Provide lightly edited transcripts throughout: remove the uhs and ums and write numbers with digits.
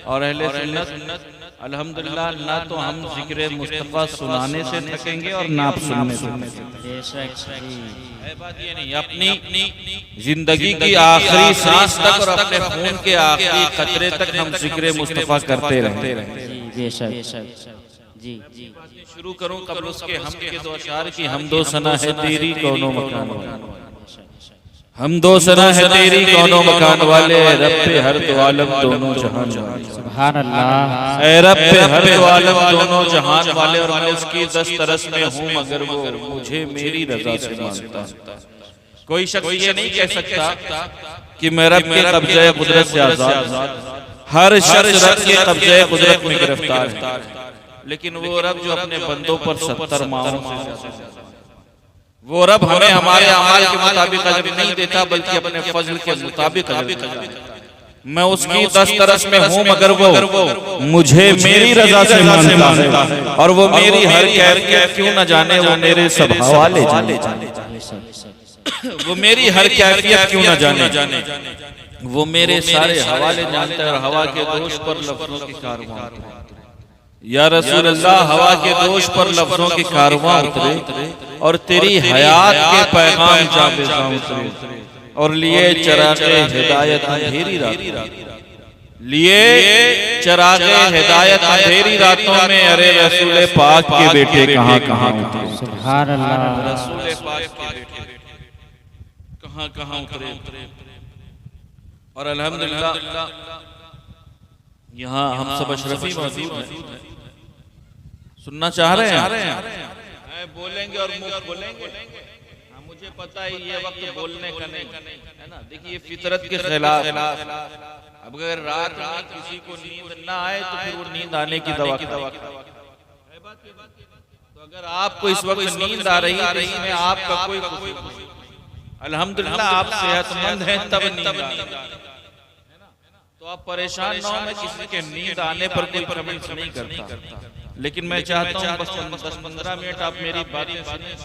और अहले सुन्नत अल्हम्दुलिल्लाह ना तो हम जिक्र मुस्तफ़ा सुनाने से थकेंगे और ना आप सुनने से। बात ये नहीं, अपनी जिंदगी की आखिरी सांस तक और अपने खून के आखिरी कतरे तक हम जिक्र मुस्तफ़ा करते रहेंगे। जी जी शुरू करूं कबल उसके हम के दो अशार की हमदो सना है तेरी कौनो मकान वाले, हम दो सना है तेरी कौनो मकान वाले, रब पे हर दो आलम दोनों जहान वाले। सुभान अल्लाह। ऐ रब पे हर दो आलम दोनों जहान वाले, और मैं उसकी दस्तरस में हूँ मगर वो मुझे मेरी रजा से मानता। कोई शख्स ये नहीं कह सकता कि मैं रब के कब्जे कुदरत से आजाद। हर शख्स रब के कब्जे कुदरत में गिरफ्तार है, लेकिन वो रब जो अपने बंदों पर 70 माओं से, वो रब हमें हमारे अमाल के मुताबिक अजर नहीं देता बल्कि अपने फजल के मुताबिक अजर देता है। मैं उसकी दस्तरस में हूँ मगर वो मुझे मेरी रजा से मानता है, और वो मेरी हर कैफियत क्यों न जाने, वो मेरे सब हवाले जाने, वो मेरी हर कैफियत क्यों न जाने, वो मेरे सारे हवाले जानता है। और हवा के दोष पर लफ्जों की कारवां, या रसूल अल्लाह हवा के दोष पर लफ्जों की कारवां उतरे, और तेरी हयात के पैगाम जाबेज़ा उतरे, और लिए चरागे हिदायत अंधेरी रात, लिए चरागे हिदायत अंधेरी रातों में। अरे रसूल पाक के बेटे कहाँ कहाँ उतरे, सुभान अल्लाह। रसूल पाक के बेटे कहाँ कहाँ उतरे। और अल्हम्दुलिल्लाह यहाँ हम सब अशरफी मौजूद हैं। सुनना चाह रहे हैं? बोलेंगे और मुंह बोलेंगे। मुझे पता है ये वक्त बोलने का नहीं है ना। देखिए फितरत के खिलाफ, अब अगर रात में किसी को नींद ना आए तो फिर वो नींद आने की दवा है। तो अगर आपको इस वक्त नींद आ रही है इसमें आपका कोई अल्हम्दुलिल्लाह आप सेहतमंद हैं तब नींद आ रही है, तो आप परेशान ना हो। मैं किसी के नींद आने पर कोई कमेंट नहीं करता, लेकिन मैं चाहता हूँ बस 10-15 मिनट आप मेरी बातें सुनें।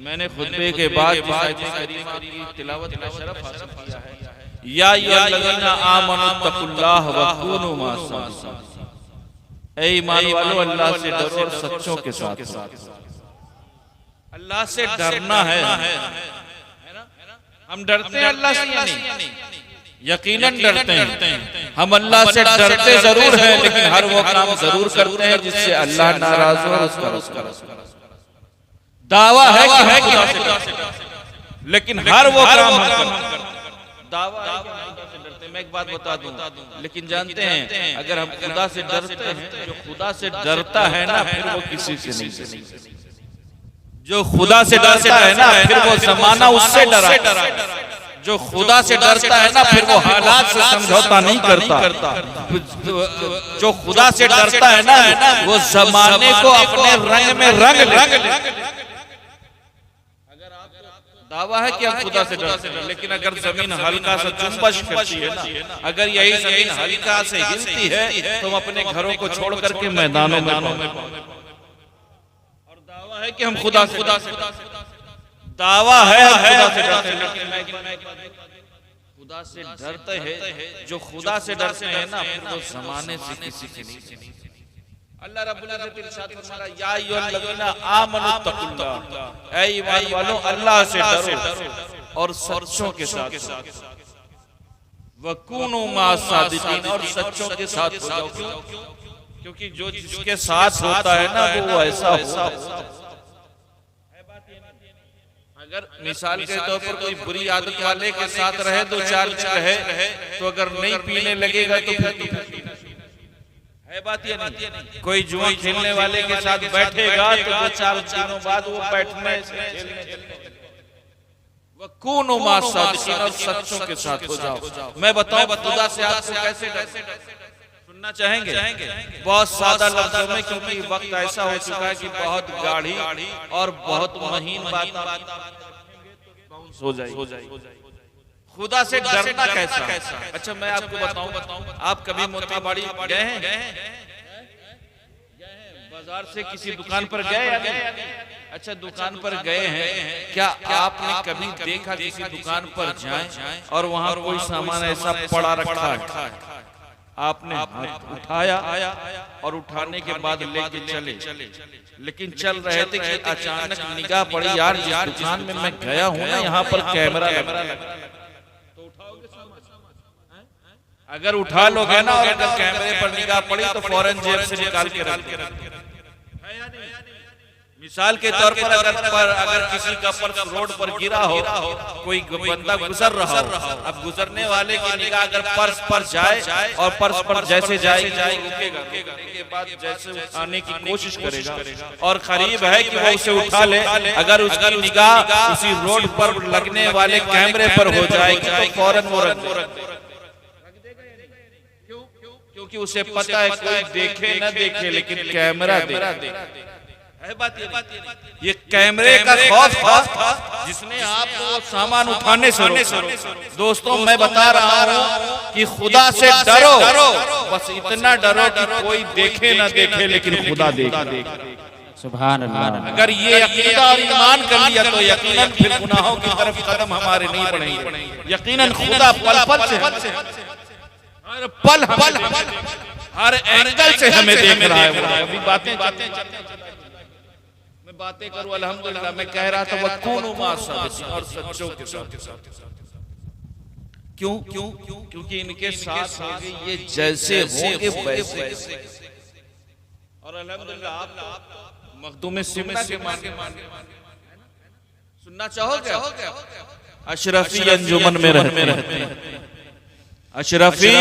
मैंने खुतबे के बाद करीमा की तिलावत का शरफ हासिल किया है। या अय्युहल्लज़ीना आमनू तक़ुल्लाह व कूनू मअस-सादिक़ीन, ऐ ईमान वालों अल्लाह से डरो और सच्चों के साथ। अल्लाह से डरना है ना। हम डरते हैं अल्लाह से या नहीं? यकीनन डरते हैं। हम अल्लाह से डरते जरूर हैं, लेकिन हर वो काम जरूर करते हैं जिससे अल्लाह नाराज हो। उसका दावा है कि है कि, लेकिन हर वो काम दावा है कि खुदा से डरते हैं। मैं एक बात बता दूं, लेकिन जानते हैं अगर हम खुदा से डरते हैं, जो खुदा से डरता है ना फिर वो किसी से नहीं, जो खुदा से डरता है ना फिर वो जमाना उससे डरा, जो खुदा से डरता है ना फिर वो हालात से समझौता नहीं करता, जो खुदा से डरता है ना वो जमाने को अपने रंग में रंग। अगर आपको दावा है कि आप खुदा से डरते हैं, लेकिन अगर जमीन हल्का सा जुम्बश करती है ना, अगर यही जमीन हल्का से हिलती है तो हम अपने घरों को छोड़ करके मैदानों में, और दावा है कि हम खुदा से दावा है खुदा से डरते हैं, लेकिन खुदा से डरते हैं। जो खुदा से डरते हैं ना फिर वो जमाने से किसी के नहीं। अल्लाह रब्बुल इज्जत इरशाद फरमाया या अय्युहल्लज़ीना आमनू तक़ुल्लाह, ऐ ईमान वालों अल्लाह से डरो और सच्चों के साथ व कूनू मअस-सादिक़ीन, और सच्चों के साथ हो जाओ। क्योंकि जो जिसके साथ होता है ना वो ऐसा होता है। अगर मिसाल के तौर पर कोई बुरी आदत वाले के साथ रहे, 2-4 दिन रहे, तो अगर नहीं पीने लगेगा तो है बात ये नहीं। कोई जुआ खेलने वाले के साथ बैठेगा तो 2-4 दिनों बाद वो बैठने से वकूनू मअस-सादिक़ीन, और सच्चों के साथ हो जाओ। मैं बताऊं खुदा से आपको कैसे सुनना चाहेंगे? बहुत सादा लफ्जों में, क्योंकि वक्त ऐसा हो चुका है कि बहुत गाढ़ी और बहुत महीन बात हो जाएगी। खुदा से डरना कैसा? अच्छा मैं आपको बताऊं, आप कभी मोतीबाड़ी गए हैं? बाजार से किसी दुकान पर गए या नहीं? अच्छा दुकान पर गए हैं, क्या आपने कभी देखा किसी दुकान पर जाएं और वहां कोई सामान ऐसा पड़ा रखा है आपने हाथ उठाया और उठाने के बाद लेके चले, लेकिन चल रहे थे कि अचानक निगाह पड़ी, यार जिस दुकान में मैं गया हूं ना यहाँ पर कैमरा लगा, तो उठाओगे सामान? अगर उठा लोगे ना और अगर कैमरे पर निगाह पड़ी तो फौरन जेब से निकाल के रख है या नहीं? मिसाल के तौर पर अगर किसी का पर्स रोड पर गिरा हो, कोई बंदा गुजर रहा हो, अब गुजरने वाले की निगाह अगर पर्स पर जाए और पर्स पर जैसे जाएगी रुकेगा, रुकने के बाद जैसे उठाने की कोशिश करेगा और करीब है कि वो उसे उठा ले, अगर उसकी निगाह उसी रोड पर लगने वाले कैमरे पर हो जाएगी तो फौरन वो रख देगा, क्योंकि उसे पता है कोई देखे न देखे लेकिन कैमरा देखे। ये कैमरे का खौफ था जिसने आपको सामान उठाने से रोका। दोस्तों मैं बता रहा हूँ कि खुदा से डरो, बस इतना डरो कि कोई देखे ना देखे लेकिन खुदा देखे। सुभान अल्लाह। अगर ये अकीदा और ईमान कर लिया तो यकीनन फिर गुनाहों की तरफ कदम हमारे नहीं बढ़ेंगे। यकीनन खुदा पल पल से हर एंगल से हमें देख रहा है। अभी बातें बातें करूं अल्हम्दुलिल्लाह, मैं कह रहा था वकुनु माअ सादिक़ीन, और सच्चों के साथ। क्यों? क्योंकि इनके साथ होंगे ये जैसे होंगे वैसे। और अल्हम्दुलिल्लाह आप मखदूम सिमना के माने सुनना चाहोगे? अशरफी अंजुमन में रहते हैं, अशरफी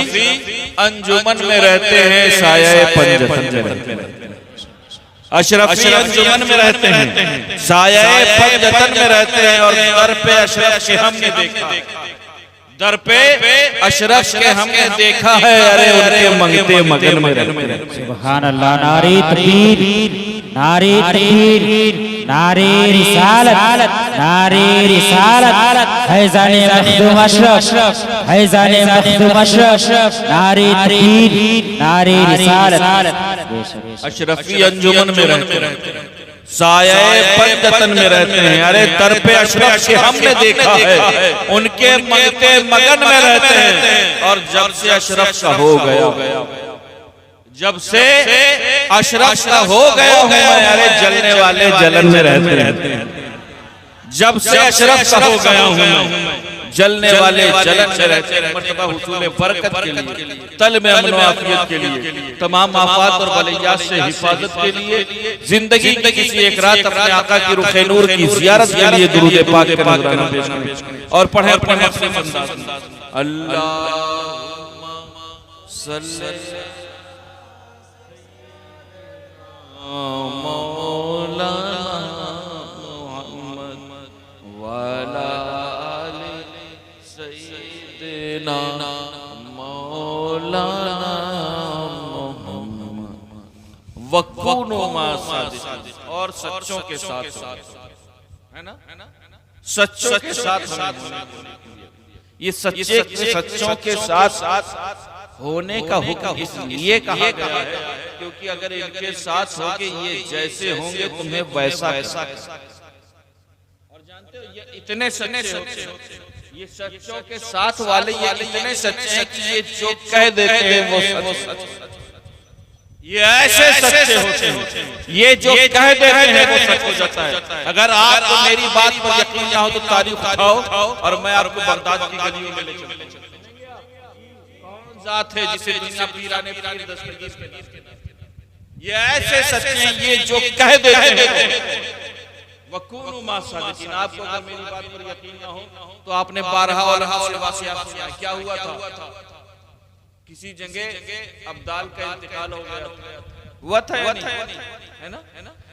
अंजुमन में रहते हैं, साया पंजतन में रहते हैं। अशरफी अंजुमन में रहते हैं, साया पंजतन में रहते हैं, और दर पे अशरफ के हमने देखा, दर पे अशरफ के हमने देखा है, अरे उनके मंगते मगन में रहते हैं। सुभान अल्लाह। नारे तकबीर, नारे तकबीर, नारे रिसालत, नारे रिसालत, फैज़ाने मखदूम अशरफ, फैज़ाने मखदूम अशरफ, नारे तकबीर, नारे रिसालत। अशरफी अंजुमन में रहते हैं, साये पंजतन में रहते हैं, अरे दर पे अशरफ के हमने देखा है, उनके मंगते मगन में रहते हैं। और जब से अशरफ का हो गया, जब से अशरफ का हो गया हूं मैं, अरे जलने वाले जलन में रहते हैं। जब से अशरफ का हो गया हूं मैं, जलने वाले जलन में रहते हैं। मर्तबा हुसूल बरकत के लिए, तल में अमन व आफियत के लिए, तमाम आफात और बलियात से हिफाजत के लिए, जिंदगी की किसी एक रात अपने आका की रुखे नूर की जियारत के लिए दुरूद पाक के नज़राना पेश करें और पढ़ें अपने मखसूस अंदाज में। अल्लाहुम्मा सल्ली मौलाना मुहम्मद वाला सैयदना मौलाना मुहम्मद वकुनु माअ सादिक़ीन, और सच्चों के साथ है ना, सच्चों के साथ। ये सच्चों के साथ होने का हुक्म इसलिए कहा गया है क्योंकि अगर इनके साथ होगे ये जैसे होंगे तुम्हें वैसा। और जानते हो ये इतने सच्चे होते हैं, ये सच्चों के साथ वाले ये इतने सच्चे हैं कि ये जो कह देते हैं वो सच। ये ऐसे सच्चे होते हैं, ये जो कह देते हैं वो सच हो जाता है। अगर आपको मेरी बात पर यकीन ना हो तो तारीख उठाओ और मैं आपको बगदाद की गलियों में ले चलूं। जात है जिसे दुनिया पीराने पीर दस्तगीर के नाम। ये ऐसे सच्चे हैं, ये जो कह देते हैं वकुनु माअ सादिक़ीन। आपको अगर मेरी बात पर यकीन ना हो तो आपने 12 और वाक़िया सुना। क्या हुआ था? किसी जगह अब्दाल का इंतकाल हो गया, हुआ था या नहीं? है ना?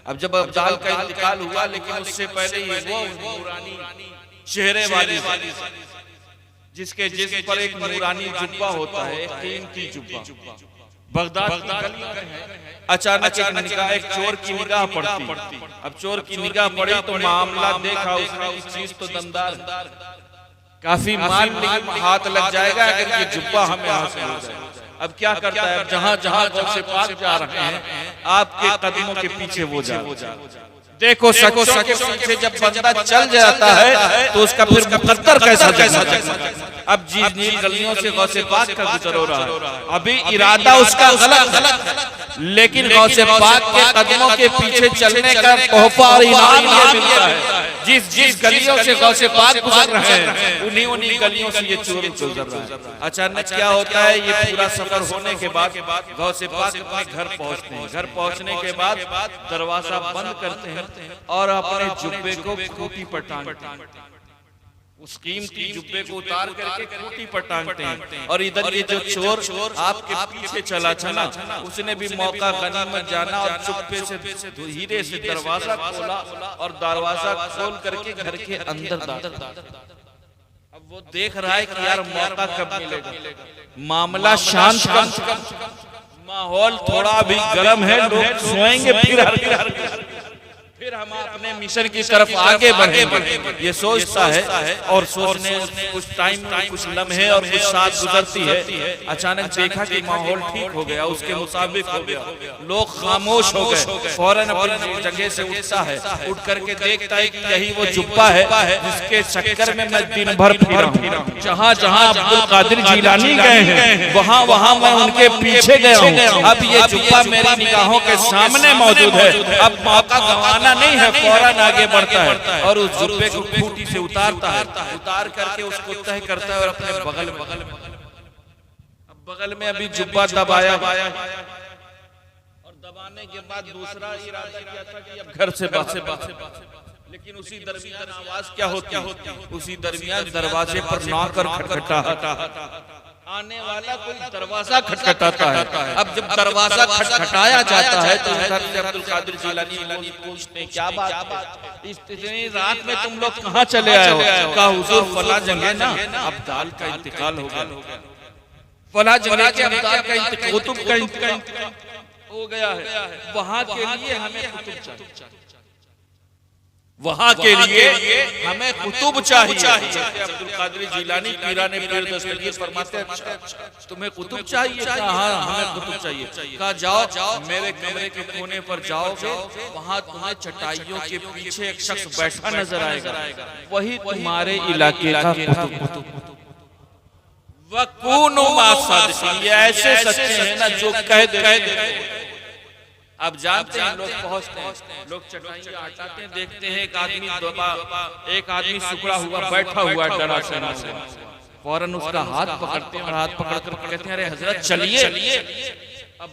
अब जब अब्दाल का इंतकाल हुआ, लेकिन उससे पहले ही वो नूरानी चेहरे वाली जिसके जिस्म पर एक नूरानी जुब्बा होता है, एक कीमती जुब्बा, बगदाद की गलियों में है। अचानक एक चोर की निगाह पड़ती। अब चोर की निगाह पड़ी तो मामला देखा उसने, इस चीज तो दमदार, काफी माल हाथ लग जाएगा अगर ये जुब्बा हमें हासिल हो जाए। अब क्या करता है? जहां जहां से पास जा रहे हैं आपके कदमों के पीछे वो जा, देखो सच्चों के पीछे जब बंदा चल जाता है तो उसका फिर मुकद्दर कैसा जगमगा। अब जिन गलियों से गौसे पाक का गुजर हो रहा है, अभी इरादा उसका गलत, लेकिन गौसे पाक के कदमों के पीछे चलने का तोहफा और इनाम ये मिलता है। जिस गलियों से गौसे पाक गुजर रहे हैं उन्हीं गलियों से ये चोर गुजर रहा है। अचानक क्या होता है, ये पूरा सफर होने के बाद गौसे पाक अपने घर पहुंचते हैं। घर पहुंचने के बाद दरवाजा बंद करते हैं और अपने जुब्बे को खूंटी पर टांगते हैं। उस कीमती जुब्बे को उतार करके खूंटी पर टांगते हैं। और इधर ये जो चोर आपके पीछे चला उसने भी मौका गनीमत जाना और चुप्पे से धीरे से दरवाजा खोला और दरवाजा खोल करके घर के अंदर दाखिल। अब वो देख रहा है कि यार मौका कब मिलेगा। मामला शांत, माहौल थोड़ा भी गर्म है, लोग सोएंगे, फिर हम अपने मिशन की तरफ आगे बढ़ेंगे। ये सोचता है और सोचने कुछ टाइम, कुछ लम्हे और कुछ साथ गुजरती है। अचानक देखा कि माहौल ठीक हो गया, उसके मुताबिक हो गया, लोग खामोश हो गए। फौरन अपनी जगह से उठता है, उठ करके देखता है कि यही वो जुब्बा है जिसके चक्कर में मैं दिन भर फिरा हूँ। जहाँ जहाँ अब्दुल कादिर जिलानी गए हैं वहाँ मैं उनके पीछे गया हूँ। अब ये जुब्बा मेरी निगाहों के सामने मौजूद है, अब मौका गंवाना नहीं है। फौरन आगे बढ़ता है और उस जुब्बे को खूंटी से उतारता है, उतार करके उसको तह करता है और अपने बगल में अभी जुब्बा दबाया और दबाने के बाद दूसरा इरादा किया था कि अब घर से बाहर, लेकिन उसी दरमियान आवाज क्या होती, उसी दरमियान दरवाजे पर नौकर खटखटा, आने वाला कोई दरवाजा खटखटाता है। अब जब दरवाजा खटखटाया जाता है तो अब्दुल कादिर जिलानी पूछते क्या बात, इतनी रात में तुम लोग कहाँ चले आए हो? कहा हुजूर फला जगह ना अब्दाल का इंतकाल हो गया, फला जगह के अब्दाल का कुतुब का इंतकाल हो गया है, वहाँ के लिए हमें कुतुब चाहिए, वहाँ के लिए हमें कुतुब चाहिए। अब्दुल कादिर जिलानी पीराने पीर दस्तगीर फरमाते हैं तुम्हें कुतुब चाहिए? हाँ हमें कुतुब चाहिए। कहा जाओ मेरे कमरे के कोने पर जाओगे, वहाँ तुम्हें चटाइयों के पीछे एक शख्स बैठा नजर आएगा, वही तुम्हारे इलाके का कुतुब। वकूनु मा सादिकीन, ये ऐसे सच्चे हैं ना जो कह दे। अब जानते हैं लोग पहुंचते हैं, लोग चटाइयां हटाते हैं, देखते हैं एक आदमी सुखड़ा हुआ बैठा हुआ डरा सना, फौरन उसका हाथ पकड़ते हैं और हाथ पकड़ कर कहते हैं अरे हजरत चलिए। अब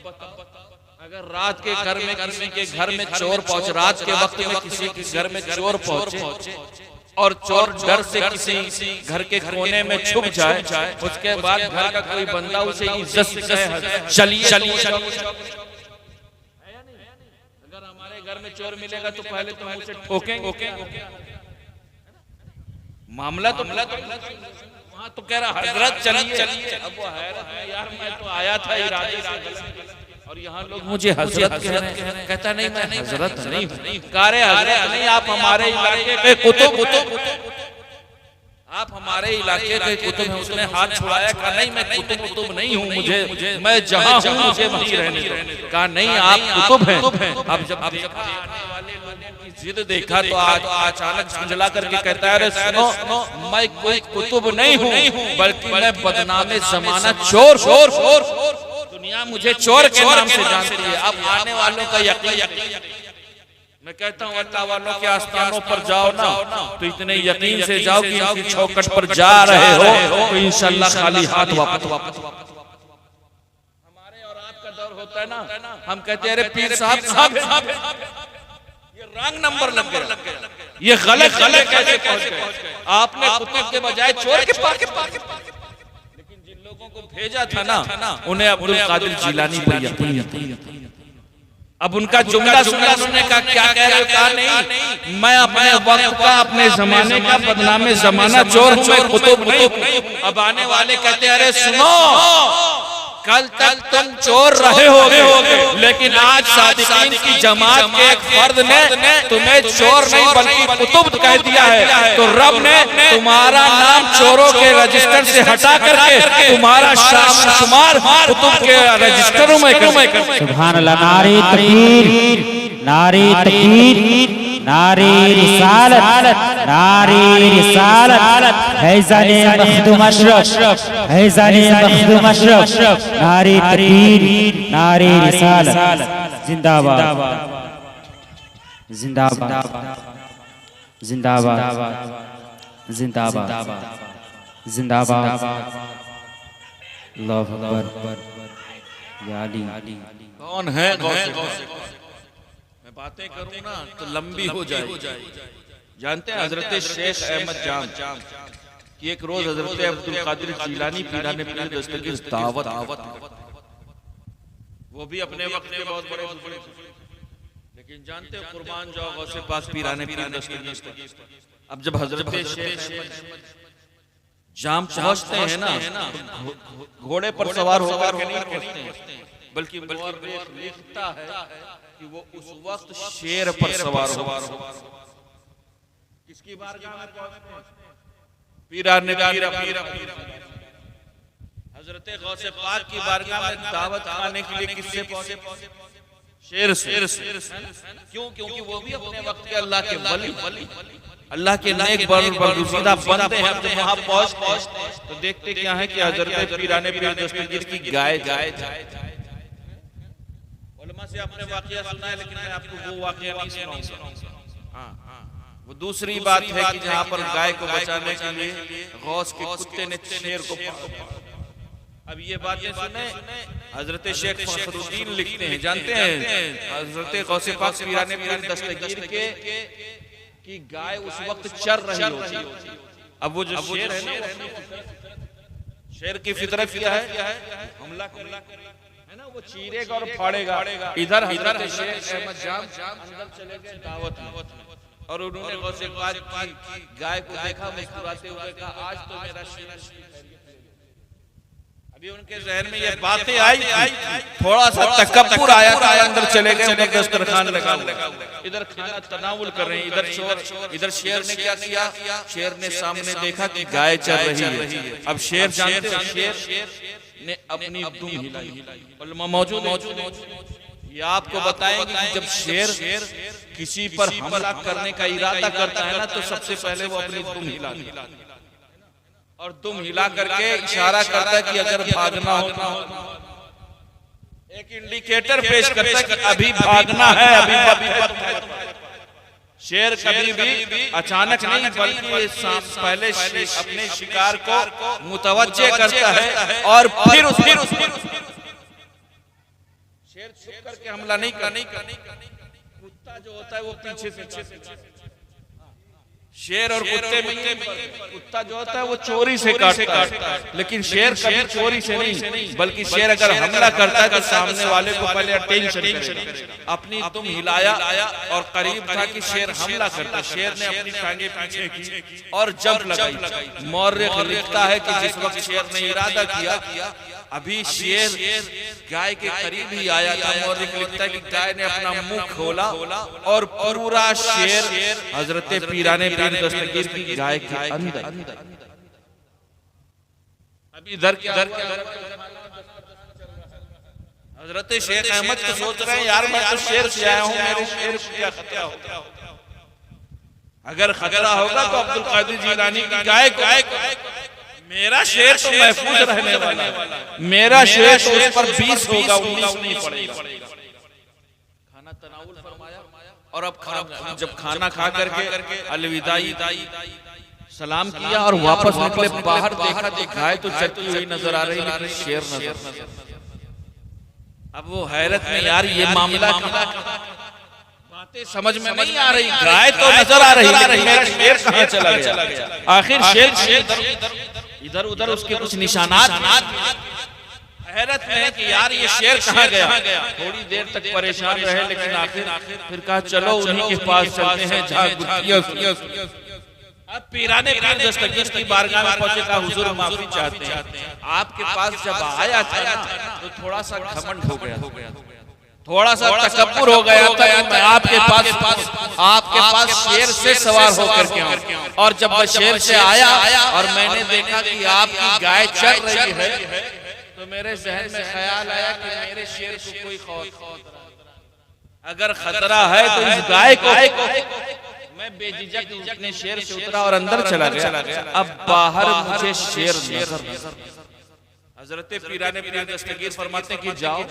अगर रात के घर में किसी के घर में चोर पहुंचे, रात के वक्त में किसी के घर में चोर पहुंचे और चोर डर से किसी घर के कोने में छुप जाए, उसके बाद घर का कोई बंदा उसे इज्जत से कहे चलिए। घर में चोर मिलेगा तो पहले तो हम उसे ठोकेंगे। मामला तो वहाँ तो कह रहा हजरत चलिए। अब वो हैरत है यार, मैं तो आया था इरादे से और यहाँ लोग मुझे हजरत कह रहे हैं। कहता नहीं मैं हजरत नहीं, कारे हजरत नहीं, आप हमारे इलाके के कुतुब, आप हमारे इलाके के कुतुब हैं। उसने हाथ छुड़ाया, कहा नहीं मैं कुतुब नहीं हूँ, मुझे मैं जहाँ हूँ मुझे वहीं रहने दो। कहा नहीं आप कुतुब हैं। अब जब देखा आने वाले लोगों की जिद देखा तो आज अचानक झंझला करके कहता है अरे सुनो मैं कोई कुतुब नहीं हूँ, बल्कि मैं बदनामे जमाना चोर, दुनिया मुझे चोर के नाम से जानती है। अब आने वालों का यकीन, मैं कहता हूँ अल्लाह वालों के आस्थानों पर जाओ ना तो इतने यकीन से जाओ कि उनकी चौखट पर जा रहे हो तो इंशाल्लाह खाली हाथ वापस। हमारे और आपका दौर होता है ना, हम कहते हैं अरे पीर साहब ये रॉन्ग नंबर लग गया, ये गलत कैसे पहुंच गए? आपने कुतुब के बजाय चोर के पास। लेकिन जिन लोगों को भेजा था ना उन्हें अब्दुल कादिर जिलानी पर यकीन। अब उनका जुमला सुना, उन्होंने कहा क्या कह रहे हो? कहा नहीं मैं अपने वक्त का अपने जमाने का बदनामे जमाना चोर हूं, मैं कुतुब नहीं। अब आने वाले कहते अरे सुनो कल तक तुम चोर रहे होगे, लेकिन आज सादिकीन की जमात के एक फर्द ने तुम्हें चोर नहीं बल्कि कुतुब कह दिया है। तो रब ने तुम्हारा नाम चोरों के रजिस्टर से हटा करके तुम्हारा शुमार कुतुब के रजिस्टरों में कर। सुभान अल्लाह, नारे तकबीर, नारे तकबीर, नारे रिसालत, नारे रिसालत, फैज़ाने मखदूम अशरफ, फैज़ाने मखदूम अशरफ, नारे तकबीर, नारे रिसालत, जिंदाबाद जिंदाबाद जिंदाबाद जिंदाबाद जिंदाबाद। अल्लाहु अकबर। या अली। कौन है गौसे पाक? मैं बातें करूं ना तो लंबी हो जाएगी। जानते हैं हजरत शेख अहमद जाम कि एक रोज हजरत अब्दुल कादिर जीलानी पीराने पीर दस्तगीर दावत, वो भी अपने वक्त के बहुत बड़े बुजुर्ग, लेकिन जानते हो कुर्बान जाओ गौसे पाक पीराने पीर दस्तगीर। अब जब हजरत शेख अहमद जाम पहुंचते हैं ना, घोड़े पर सवार होकर के नहीं पहुंचते हैं, बल्कि मुअर्रिख लिखता है कि वो उस वक्त शेर पर सवार हो। किसकी बारगाह में पहुंचते हैं? पीराने पीर हजरत गौसे पाक की बारगाह में दावत खाने के लिए किससे पहुंचे? शेर से। क्यों? क्योंकि वो भी अपने वक्त के अल्लाह के वली, अल्लाह के नेक बरगुज़ीदा बंदे हैं। जब वहां पहुंचते तो देखते क्या है कि हजरत पीराने पीर दस्तगीर की गाय उलमा से आपने वाकया सुना है, लेकिन मैं आपको वो वाकया नहीं सुनाऊंगा। वो दूसरी बात है कि जहां पर गाय को बचाने के लिए गौस के कुत्ते ने शेर को पकड़ा। अब ये बातें सुने हजरत शेख फखरुद्दीन लिखते हैं, जानते हैं हजरत गौसे पाक पीराने पीर दस्तगीर के कि गाय उस वक्त चर रही होती। अब वो जो शेर है ना, शेर की फितरत क्या है? हमला है ना, वो चीरेगा और फाड़ेगा। इधर हजरत शेख अहमद जाम अंदर चले गए दावत में, और उन्होंने गौसे पाक की गाय को देखा, मुस्कुराते हुए कहा आज तो मेरा शेर। अभी उनके जहन में ये बातें आई, थोड़ा सा तकब्बुर आया था, अंदर चले गए, उधर दस्तरखान लगा हुआ, इधर खाना तनावुल कर रहे हैं, इधर शेर ने क्या किया? शेर ने सामने देखा कि गाय चल रही है। अब शेर जानते हो, शेर ने अपनी दुम हिलाई। उलमा मौजूद ये आपको बताएंगे कि जब शेर किसी पर हमला करने का इरादा करता है ना, तो सबसे पहले वो अपनी दुम हिलाता है और दुम हिला करके इशारा करता है कि अगर भागना हो, एक इंडिकेटर पेश करता है कि अभी भागना है, अभी। शेर कभी भी अचानक नहीं, बल्कि पहले अपने शिकार को मुतवज्जे करता है और फिर शेर छुप करके हमला नहीं करता। कुत्ता जो होता है वो पीछे से, शेर और कुत्ते में कुत्ता जो होता है वो चोरी से काटता है, लेकिन शेर कभी चोरी से नहीं, बल्कि शेर अगर हमला करता है तो सामने वाले को पहले अटेंशन करेगा। अपनी दुम हिलाया और करीब था कि शेर हमला करता, शेर ने अपनी टांगे पीछे की और जंप लगाई। मौर्रिख लिखता है कि जिस वक्त शेर ने इरादा किया, अभी शेर गाय के करीब ही आया था, मौर्रिख लिखता है कि गाय ने अपना मुंह खोला और पूरा शेर हजरत पीराने पीर दस्तगीर की गाय के अंदर। अब इधर हजरत शेख अहमद तो सोच रहे हैं यार मैं तो शेर से आया हूं, मेरे शेर को क्या खतरा होगा? अगर खतरा होगा तो अब्दुल कादिर जीलानी की गाय को, मेरा शेर तो महफूज रहने वाला है, मेरा शेर तो उस पर 20 होगा, 19 नहीं पड़ेगा। खाना तनावुल फरमाया और अब जब खाना खा करके अलविदाई सलाम किया और वापस निकले, बाहर देखा तो गाय तो चलती हुई नजर आ रही, लेकिन शेर नजर। अब वो हैरत में, यार ये मामला बातें समझ में नहीं आ रही, गाय तो नजर आ रही लेकिन मेरा शेर कहाँ चला गया? आखिर शेर इधर उधर उसके कुछ निशानात हैरत में है कि यार ये शेर कहाँ गया? थोड़ी देर तक परेशान रहे, लेकिन आखिर फिर कहा चलो उन्हीं के पास चलते हैं जहाँ गुत्थियां। अब पीराने पीर दस्तगीर की बारगाह में पहुंचे, कहा हुजूर माफी चाहते हैं, आपके पास जब आया था तो थोड़ा सा घमंड हो गया, थोड़ा सा तकब्बुर हो गया था, मैं आपके पास शेर से सवार होकर के आऊं, और जब मैं शेर से आया और मैंने देखा कि आपकी गाय चल रही है, तो मेरे जहन में ख्याल आया कि मेरे शेर को कोई खौफ, अगर खतरा है तो इस गाय को मैं बेझिझक अपने शेर से उतरा और अंदर चला गया। अब बाहर मुझे शेर नजर। हजरत पीराने पीर दस्तगीर फरमाते हैं कि जाओ,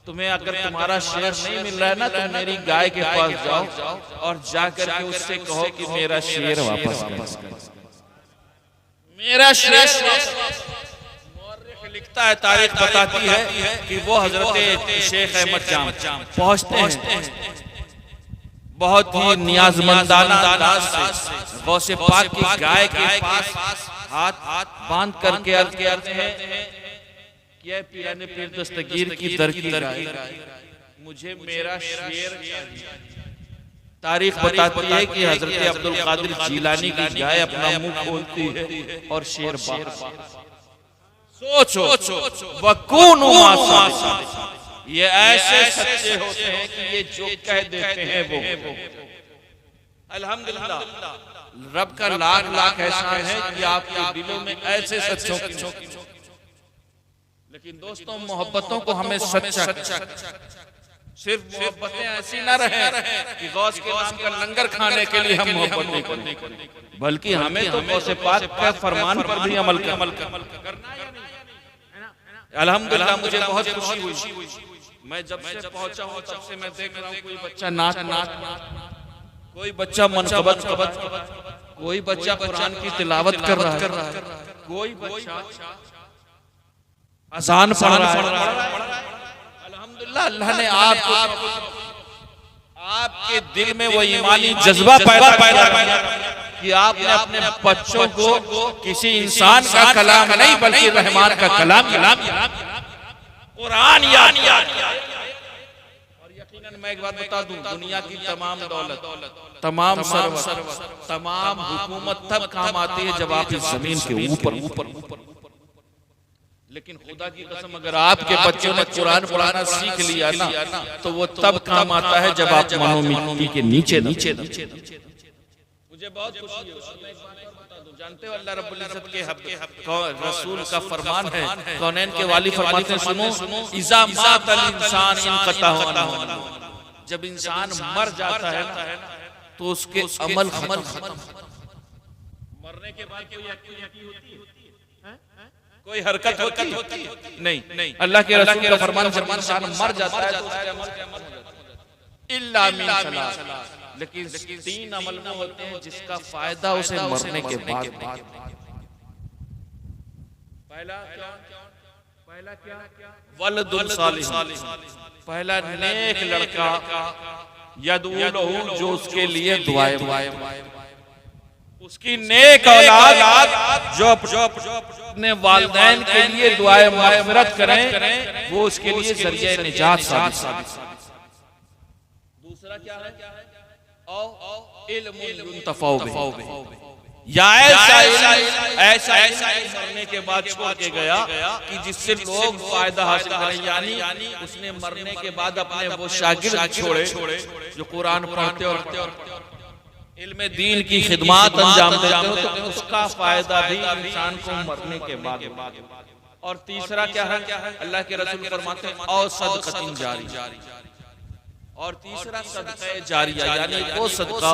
तुम्हें अगर तुम्हारा शेर नहीं मिल रहा है ना, तो मेरी गाय के पास जाओ और जाकर के उससे कहो कि मेरा शेर वापस कर, मेरा शेर। लिखता है, तारीख बताती है कि वो हजरत शेख अहमद जाम पहुंचते हैं, बहुत ही नियाजमंदाना अंदाज से गौसे पाक की गाय के पास हाथ बांध करके अर्ज करते हैं कि पीराने पीर दस्तगीर की दर की गाय, मुझे मेरा शेर चाहिए। तारीख बताती है कि हजरत अब्दुल कादिर जीलानी की गाय अपना मुंह खोलती है और शेर बाहर। सोचो, वकूनु मासा, ये ऐसे सच्चे होते हैं कि ये जो कह देते हैं वो। अल्हम्दुलिल्लाह, रब का लाख लाख एहसान है कि आपके दिलों में ऐसे सच्चों की। लेकिन दोस्तों, मोहब्बतों को हमें सच्चा, सिर्फ मोहब्बतें ऐसी ना रहे कि गौस के नाम का लंगर खाने के लिए हम मोहब्बत नहीं करें, बल्कि हमें तो गौसे पाक के फरमान पर भी अमल करना है। अल्हम्दुलिल्लाह, मुझे बहुत खुशी हुई। मैं जब से पहुंचा हूं तब से मैं देख रहा हूं कोई बच्चा नाच, कोई बच्चा मनकबत, कोई बच्चा कुरान की तिलावत कर रहा है, कोई बच्चा अज़ान पढ़ रहा है। अल्हम्दुलिल्लाह, अल्लाह ने आपके दिल में वो ईमानी जज्बा पैदा किया कि आपने अपने बच्चों को किसी इंसान का कलाम नहीं बल्कि रहमान का कलाम कुरान याद। और यकीनन मैं एक बात बता दूं, दुनिया की तमाम दौलत, तमाम सर्वत, तमाम हुकूमत तब काम आती है जब आप इस जमीन के ऊपर। लेकिन खुदा की कसम, अगर आपके बच्चों ने कुरान पढ़ाना सीख लिया ना, तो वो तब काम आता है जब आप मनोमिट्टी के नीचे। मुझे बहुत खुशी है। मैं एक बात और बता दूं, जानते हो अल्लाह रब्बुल इज्जत के रसूल का फरमान है, कौनैन के वाली फरमाते हैं, सुनो, इज़ा मातल इंसान इनक़ता अमलुहु, जब इंसान मर जाता है तो उसके अमल खत्म। मरने के बाद कोई एक्टिविटी होती है? कोई हरकत होती नहीं। अल्लाह के रसूल का फरमान, जब इंसान मर जाता है तो उसके अमल इल्ला मिन सलास, लेकिन 3 अमल में होते हैं जिसका फायदा उसे मरने के बाद। पहला क्या? वलदुल सालिह, पहला नेक लड़का, यदू लहू, जो उसके लिए दुआएं, उसकी नेक औलाद जो अपने वालिदैन के लिए दुआएं मग़फ़िरत करें, वो उसके लिए ज़रिए निजात साबित। दूसरा क्या है? या ऐसा मरने के बाद छोड़ के गया कि जिससे लोग फायदा हासिल करें, यानी उसने मरने के बाद अपने वो शागिर्द छोड़े जो कुरान पढ़ते और इल्म दीन की खिदमत अंजाम देते हो, तो उसका फायदा भी इंसान को मरने के बाद। और तीसरा क्या है? अल्लाह के रसूल फरमाते हैं, और सदक़तिन जारी, और तीसरा सदक़े जारिया, यानी वो सदका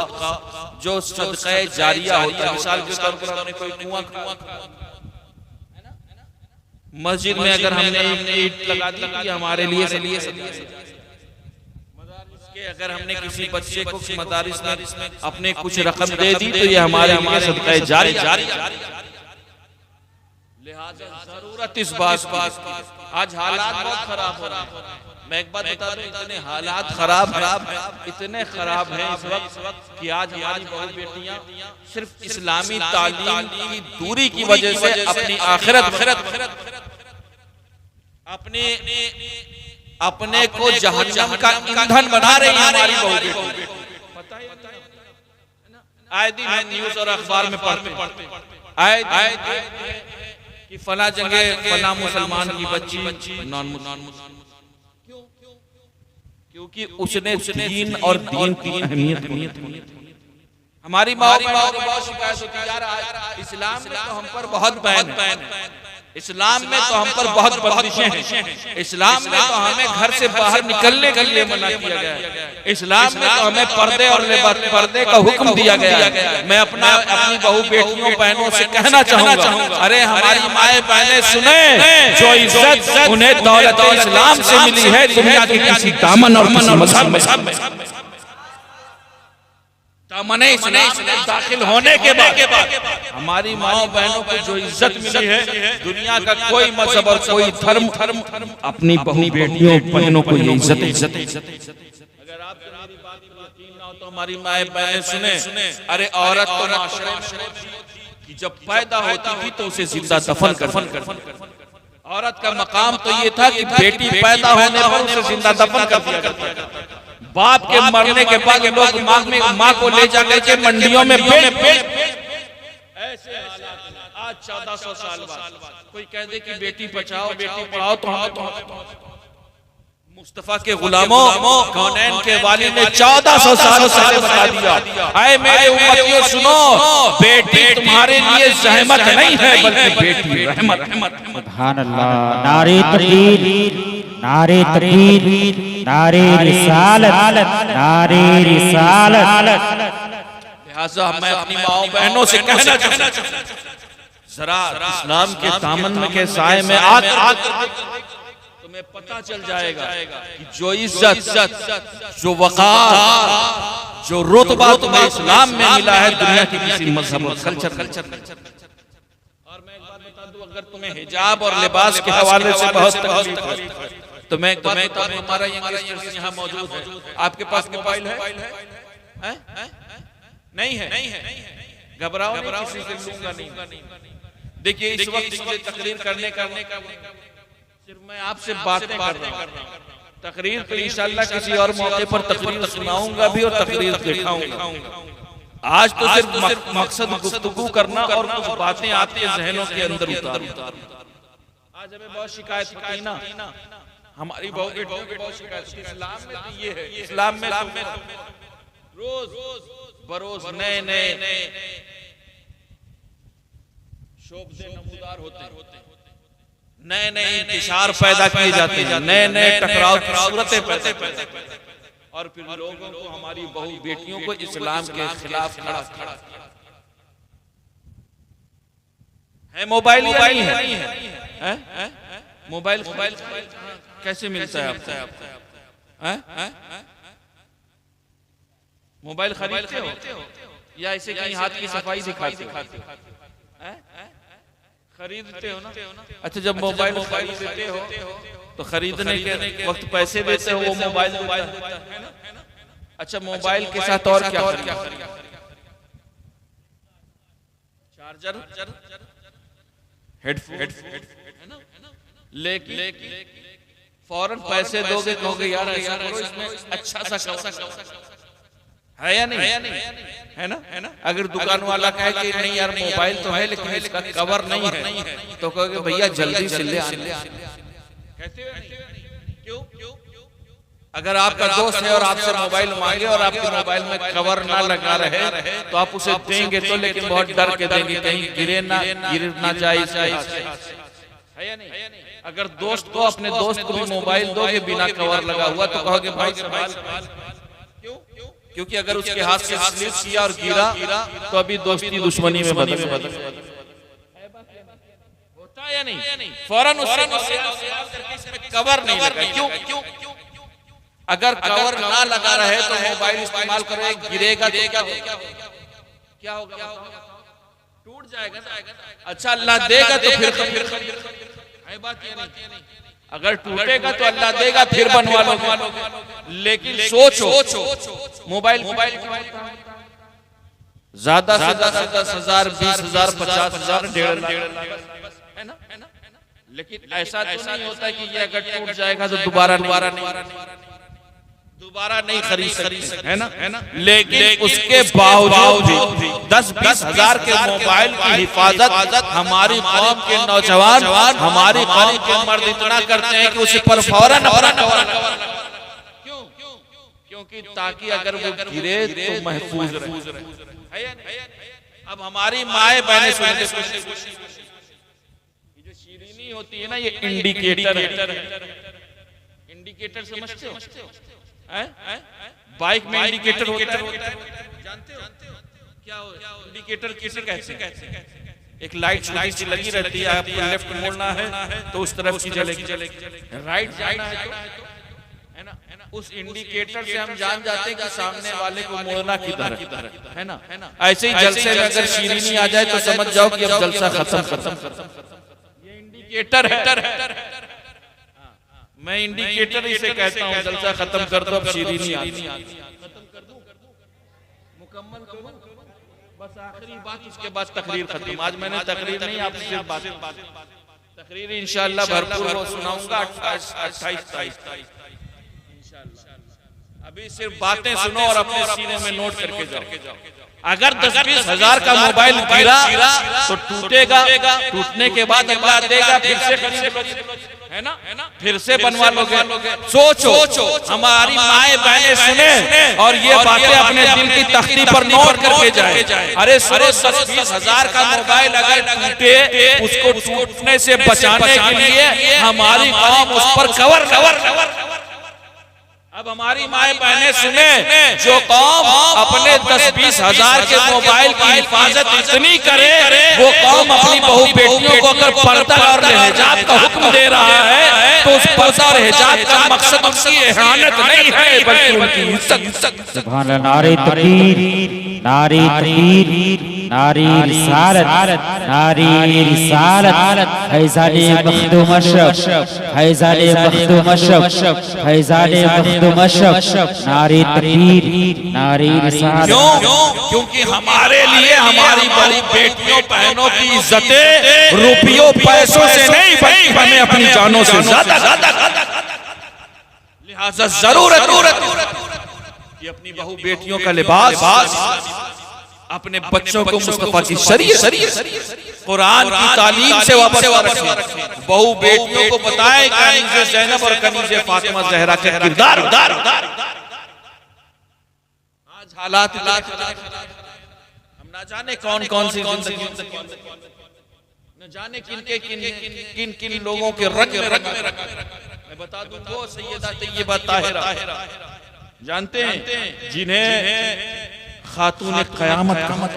जो सदक़े जारिया होता है। मिसाल के तौर पर हमने कोई कुआं, मस्जिद में अगर हमने ईंट लगा दी हमारे लिए के, अगर हमने किसी बच्चे को मदारिस में अपने कुछ रकम दे दी तो ये हमारे सदक़े जारिया। लिहाजा जरूरत इस बात की। आज हालात बहुत खराब हो रहे हैं। मैं एक बात बता दूं, इतने हालात खराब हैं, इतने खराब हैं इस वक्त कि आज हमारी बहू बेटियां सिर्फ इस्लामी तालीम की दूरी की वजह से अपनी आखिरत, अपने को जहन्नम का ईंधन बना रही है हमारी बहू बेटी। पता है आए दिन हम न्यूज़ और अखबार में पढ़ते आए कि फला जगह फला मुसलमान की बच्ची नॉन मुसलमान, क्योंकि उसने दीन और दीन की अहमियत। हमारी माँ बहुत शिकायत होती है, यार इस्लाम में तो हम पर बहुत बैन है, इस्लाम में तो हम पर बहुत बंदिशें हैं। इस्लाम में तो हमें घर से बाहर निकलने के लिए मना किया गया है। इस्लाम में तो हमें पर्दे और पर्दे का हुक्म दिया गया है। मैं अपनी बहू बेटियों बहनों से कहना चाहूंगा, अरे हमारी माए बहनें सुने, जो इज्जत उन्हें दौलत इस्लाम से मिली है दुनिया के किसी दामन और मजहब में दामने दाखिल होने के बाद हमारी माओ बहनों को जो इज्जत मिली है, दुनिया का कोई मजहब और कोई धर्म अपनी बहू बेटियों बहनों को ये इज्जत। अगर आपको मेरी बात पर यकीन ना हो तो हमारी माए बहनें सुने, अरे औरत तो माशरे में जब पैदा होती थी तो उसे जिंदा दफन कर। औरत का मकाम तो ये था कि बेटी पैदा होने पर उसे जिंदा दफन कर दिया जाता। बाप के मरने के बाद लोग माँ को ले जाकर के मंडियों में बेच। ऐसे आज 1400 साल बाद कोई कह दे कि बेटी बचाओ बेटी पढ़ाओ तो हम मुस्तफा के गुलामों कौनैन के वाली ने 1400 साल बता दिया, आए मेरे उम्मतियों सुनो, बेटी तुम्हारे लिए जहमत नहीं है बल्कि बेटी रहमत। सुभान अल्लाह। नारे तकबीर, नारे तकबीर, नारे रिसालत, नारे रिसालत। लिहाजा मैं अपनी माओ बहनों से कहना चाहता हूं, जरा इस्लाम के दामन के साए में आकर तुम्हें पता चल जाएगा कि जो इज्जत, जो वक़ार, जो रुतबा तुम्हें इस्लाम में मिला है दुनिया के किसी मजहब और कल्चर। और मैं एक बात बता दूं, अगर तुम्हें हिजाब और लिबास के हवाले से बहुत तकलीफ है तो मैं हमारा यंगस्टर्स यहाँ मौजूद है, आपके पास मोबाइल है? नहीं है, घबराओ नहीं, किसी से लूंगा नहीं। देखिए इस वक्त मुझे तकरीर करने का सिर्फ मैं आपसे बातें कर रहा हूँ। तकरीर तो इंशाअल्लाह किसी और मौके पर तकरीर सुनाऊंगा भी और तकरीर दिखाऊंगा। आज तो सिर्फ मकसद गुफ्तगू करना और कुछ बातें आपके जहनों के अंदर उतारना। आज हमें बहुत शिकायत होती ना, हमारी बहू बेटियों की बहुत शिकायत। इस्लाम में तो ये है, इस्लाम में रोज बरोज नए शोबे नमूदार होते हैं, नए इंतशार पैदा किए जाते हैं, नए टकराव की सूरतें पैदा और फिर लोगों को, हमारी बहू बेटियों को इस्लाम के खिलाफ खड़ा है। मोबाइल नहीं है, मोबाइल कैसे मिलता है आपको? मोबाइल खरीदते हो या ऐसे कहीं हाथ की सफाई दिखाते हो? खरीदते हो ना। अच्छा, जब मोबाइल देते हो तो खरीदने के वक्त पैसे देते हो, वो मोबाइल है ना। अच्छा, मोबाइल के साथ और क्या? चार्जर, हेडफोन, लेकिन फौरन पैसे दोगे, कहोगे यार इसमें अच्छा सा है या नहीं, है ना। अगर दुकान वाला कहे कि नहीं यार मोबाइल तो है लेकिन इसका कवर नहीं है, तो कहोगे भैया जल्दी से ले आने। क्यों? अगर आपका दोस्त है और आपसे मोबाइल मांगे और आपके मोबाइल में कवर ना लगा रहे तो आप उसे देंगे तो, लेकिन बहुत डर के देंगे कहीं गिर ना जाए, है या नहीं। अगर दोस्त को, अपने दोस्त को भी मोबाइल दोगे बिना कवर लगा हुआ तो कहोगे भाई संभाल। क्योंकि अगर उसके हाथ से स्लिप किया और गिरा तो अभी दोस्ती दुश्मनी में बदल होता है या नहीं। फौरन उससे कवर नहीं लगा। क्यों? अगर कवर ना लगा रहे तो मोबाइल इस्तेमाल करें, गिरेगा तो क्या होगा? टूट जाएगा ना। अच्छा, अल्लाह देगा तो फिर बात ये नहीं। अगर टूटेगा तो अल्लाह देगा फिर बनवा लो, लेकिन सोचो मोबाइल ज्यादा से ज्यादा 10,000, 20,000, 50,000, 1.5 लाख है ना। लेकिन ऐसा तो नहीं होता कि ये अगर टूट जाएगा तो दोबारा नहीं खरीद सकते, है ना। लेकिन उसके बावजूद भी 10-20 हजार के मोबाइल की हिफाजत हमारी कौम के नौजवान, हमारी कौम के मर्द इतना करते हैं कि उस पर फौरन क्योंकि ताकि अगर वो गिरे तो महफूज रहे। अब हमारी माए बहनें सुनिए, जो शीरीन होती है ना, ये इंडिकेटर है। इंडिकेटर समझते हो? बाइक में इंडिकेटर होता है, जानते हो क्या इंडिकेटर किसे कहते हैं? एक लाइट छोटी सी लगी रहती है, आपको लेफ्ट मोड़ना है तो उस तरफ की जलेगी, राइट जाना है ना। उस इंडिकेटर से हम जान जाते हैं कि सामने वाले को मोड़ना किधर है ना। ऐसे ही जलसे में अगर शीरीनी आ जाए तो समझ जाओ कि अब जलसा खत्म। ये इंडिकेटर है। मैं इंडिकेटर इसे कहता हूँ, जलसा खत्म कर दो, अब शीरीनी खत्म कर दो, मुकम्मल करो, बस आखिरी बात, उसके बाद तकरीर खत्म। आज मैंने तकरीर नहीं, आपसे सिर्फ बात। तकरीर इंशाअल्लाह भरपूर वो सुनाऊंगा 28-28 इंशाअल्लाह। अभी सिर्फ बातें सुनो और अपने सीने में नोट करके जाओ। अगर 10-20 हजार का मोबाइल गिरा तो टूटेगा, टूटने के बाद अल्लाह देगा, फिर से खरीद है ना, फिर से बनवा लोगे। सोचो, हमारी माए बहनें सुने और ये बातें अपने दिल की तख्ती पर नोट करके जाए। अरे सुनो, 10-20 हजार का मोबाइल अगर टूटे, उसको टूटने से बचाने के लिए हमारी कौम उस पर कवर। अब हमारी माए बहनें सुने, जो कौम अपने 10-20 हजार के मोबाइल की हिफाजत इतनी करे, वो कौम अपनी बहू बेटियों को अगर पर्दा और हिजाब का हुक्म दे रहा है तो उस पर्दा और हिजाब का मकसद उनकी इहानत नहीं है, बल्कि उनकी इज्जत। सुभान अल्लाह। नारे तकबीर, नारे तकबीर, नारे रिसालत, नारे रिसालत। फैज़ाने मखदूम अशरफ, फैज़ाने मखदूम अशरफ, फैज़ाने मखदूम अशरफ। नारे तकबीर, नारे रिसालत। क्योंकि हमारे लिए हमारी बड़ी बेटियों बहनों की इज्जतें रुपयों पैसों से नहीं, बल्कि हमें अपनी जानों से ज्यादा। लिहाजा जरूरत कि अपनी बहू बेटियों का लिबास, अपने बच्चों को मुस्तफा की शरीयत कुरान की तालीम से वापस रखें। बहू बेटियों को बताएं कनीज़े ज़ैनब और कनीज़े फातिमा ज़हरा के किरदार। आज हालात हम ना जाने कौन सी जिंदगी, न जाने किन लोगों के रग में। मैं बता दूं, वो सैयदा तैयबा ताहिरा जानते हैं, जिन्हें खातून क़यामत कहा।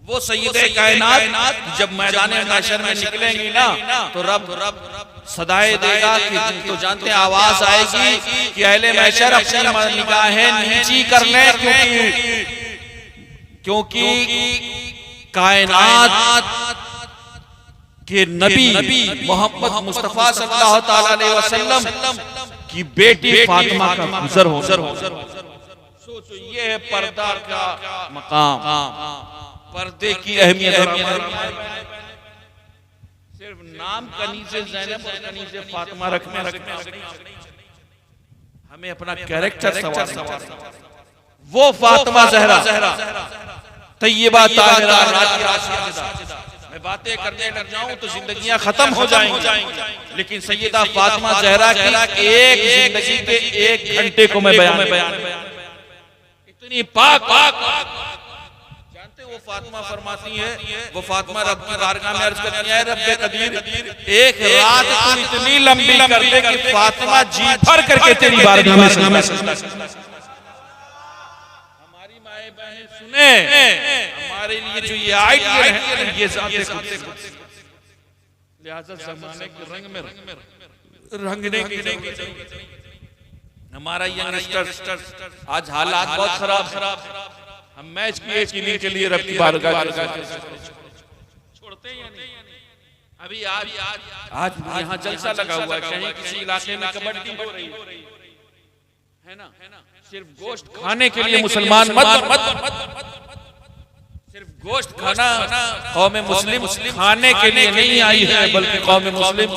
वो सैयदे कायनात जब मैदाने महशर में निकलेंगी ना, तो रब सदाए देगा कि, तो जानते हैं आवाज आएगी कि अहले महशर अपनी निगाहें नीची कर लें, क्योंकि कायनात के नबी मोहम्मद मुस्तफा सल्लल्लाहु तआला अलैहि वसल्लम की बेटी फातिमा का गुज़र हो। सोचो, ये है पर्दा का मकाम, पर्दे की अहमियत। सिर्फ नाम कनीज़े ज़ैनब और कनीज़े फातिमा रखने हमें अपना कैरेक्टर सवार। वो फातिमा ज़हरा तैयबा ताहिरा राशिदा। मैं बातें करने लग जाऊं तो जिंदगियां खत्म हो जाएंगी, लेकिन सैयदा फातिमा ज़हरा की एक जिंदगी के 1 घंटे को मैं बयान इतनी पाक। जानते वो फातिमा फरमाती है, वो फातिमा रब की बारगाह में अर्ज करती है, रब्बे कदीर, एक रात तू इतनी लंबी कर दे कि फातिमा जी भर करके तेरी बारगाह में हमारी माए बहनें सुने, हमारे लिए जो ये आइडिया है, ये लिहाजा ज़माने के रंग में रंगने की। हमारा यंगस्टर आज हालात बहुत खराब। हम मैच की के लिए रब की बारगाह छोड़ते हैं। अभी आज यहाँ जलसा लगा हुआ है, कहीं किसी इलाके में कबड्डी हो रही है ना। सिर्फ गोश्त खाने के लिए मुसलमान मत सिर्फ गोश्त खाना कौम मुस्लिम खाने के लिए नहीं आई है, बल्कि कौम मुस्लिम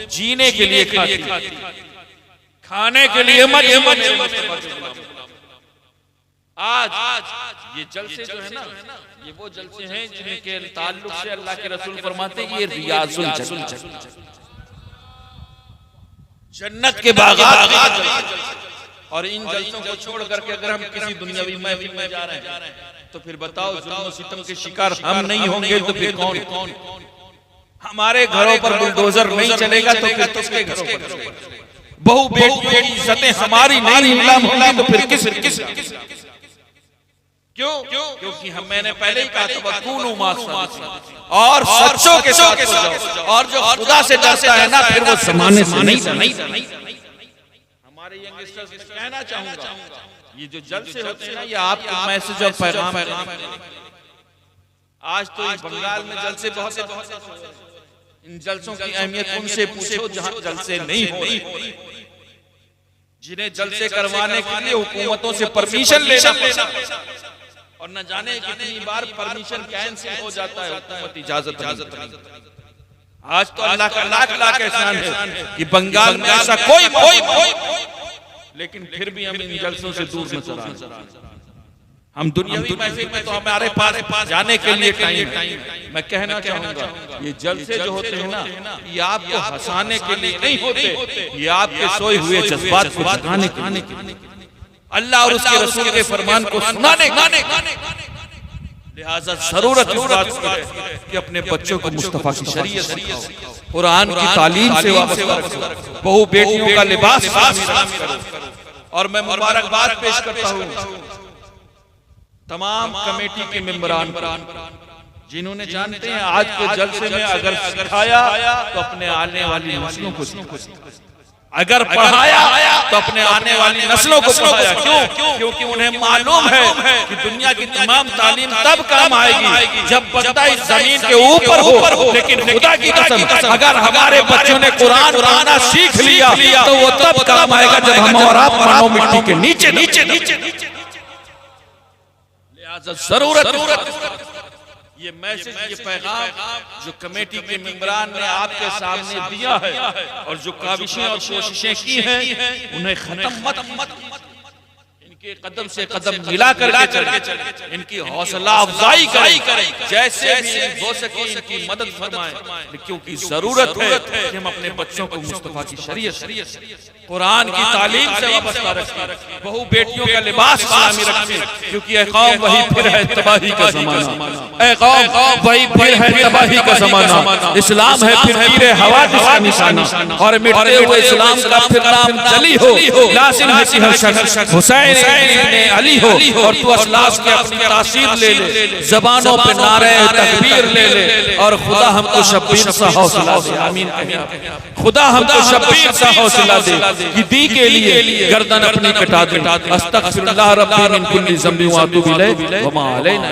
जीने के लिए खाती, खाने के लिए मत। आज ये जलसे जो है ना, ये वो जलसे हैं जिनके ताल्लुक से अल्लाह के रसूल फरमाते हैं ये रियाजुल जन्नत, जन्नत के बागात। और इन जलसों को छोड़ करके अगर हम किसी दुनियावी महफिल में जा रहे हैं तो फिर बताओ, जुल्म सितम के शिकार हम नहीं होंगे तो फिर कौन? हमारे घरों पर बुलडोजर नहीं चलेगा तो फिर किसके घरों पर चलेगा? बहु बेटियों की इज्जतें हमारी नहीं नीलाम होंगी तो फिर किस क्यों? क्योंकि मैंने पहले ही कहा था वकूनू मा सादिक़ीन, और सच्चों के साथ हो जाओ, और जो खुदा से डरता है ना फिर वो ज़माने से नहीं। हमारे यंगस्टर्स में कहना चाहूंगा, ये जो जलसे होते हैं ना, ये आपको मैसेज और पैगाम आज तो इस बंगाल में जलसे बहुत, इन जलसों की अहमियत उनसे पूछो जहां जलसे नहीं हो रहे, जिन्हें जलसे करवाने के लिए हुकूमतों से परमिशन लेना और न जाने कितनी बार परमिशन कैंसिल हो जाता है, हुकूमत इजाजत नहीं। आज तो अल्लाह का लाख एहसान है कि बंगाल में ऐसा कोई लेकिन फिर भी हम इन जलसों से दूर नजर आ रहे हैं। हम दुनियावी महफिल में तो हमारे पास जाने के लिए टाइम, मैं कहना चाहूंगा ये जलसे जो होते हैं ना, ये आपको हंसाने के लिए नहीं होते, ये आपके सोए हुए जज्बात को जगाने के लिए, अल्लाह और उसके रसूल के फरमान को सुनाने। लिहाजा जरूरत इस बात की है कि अपने बच्चों को मुस्तफा की शरीयत सिखाओ, कुरान की तालीम से वाबस्ता रखो, बहु बेटियों का लिबास करो। और मैं मुबारकबाद पेश करता हूँ तमाम कमेटी के मेंबरान, जिन्होंने जानते हैं आज के जलसे में अगर सिखाया तो अपने आने वाली नस्लों को, अगर पढ़ाया तो अपने आने वाली नस्लों को पढ़ाया। क्यों? क्योंकि उन्हें मालूम है कि दुनिया की तमाम तालीम तब काम आएगी जब बंदा इस जमीन के ऊपर हो। लेकिन खुदा की कसम, अगर हमारे बच्चों ने कुरान पढ़ना सीख लिया तो वो तब काम आएगा जब हम और आप मानो मिट्टी के नीचे। जरूरत ये मैसेज, ये पैगाम जो कमेटी के मेंबरान ने आपके सामने दिया है और जो काविशें और कोशिशें की हैं, उन्हें खत्म मत, इनके कदम से कदम मिला करके चले, इनकी हौसला अफजाई करें, जैसे भी हो सके इनकी मदद फरमाएं, क्योंकि जरूरत है कि हम अपने बच्चों को मुस्तफा की शरीयत कुरान की तालीम से वाबस्ता रखें, बहु बेटियों का लिबास इस्लामी रखें, क्योंकि ऐ कौम वही फिर है तबाही का ज़माना, ऐ कौम वही फिर है तबाही का ज़माना, इस्लाम है फिर गिरे हवादिस का निशाना, और मिटते हुए इस्लाम का फिर नाम जली हो, लासिम है कि हर शख्स हुसैन इब्ने अली हो, और तू असलास के अपनी तासीर ले ले, ज़बानों पे नारे तकबीर ले ले, और खुदा हमको शब्बीर सा हौसला दे, आमीन। खुदा हमको शब्बीर सा हौसला दे कि दी के लिए गर्दन अपनी कटा दे। अस्तगफिरुल्लाह रब्बी मिन कुल्ली ज़ंबि व अतूबु इलैह व मा अलैना।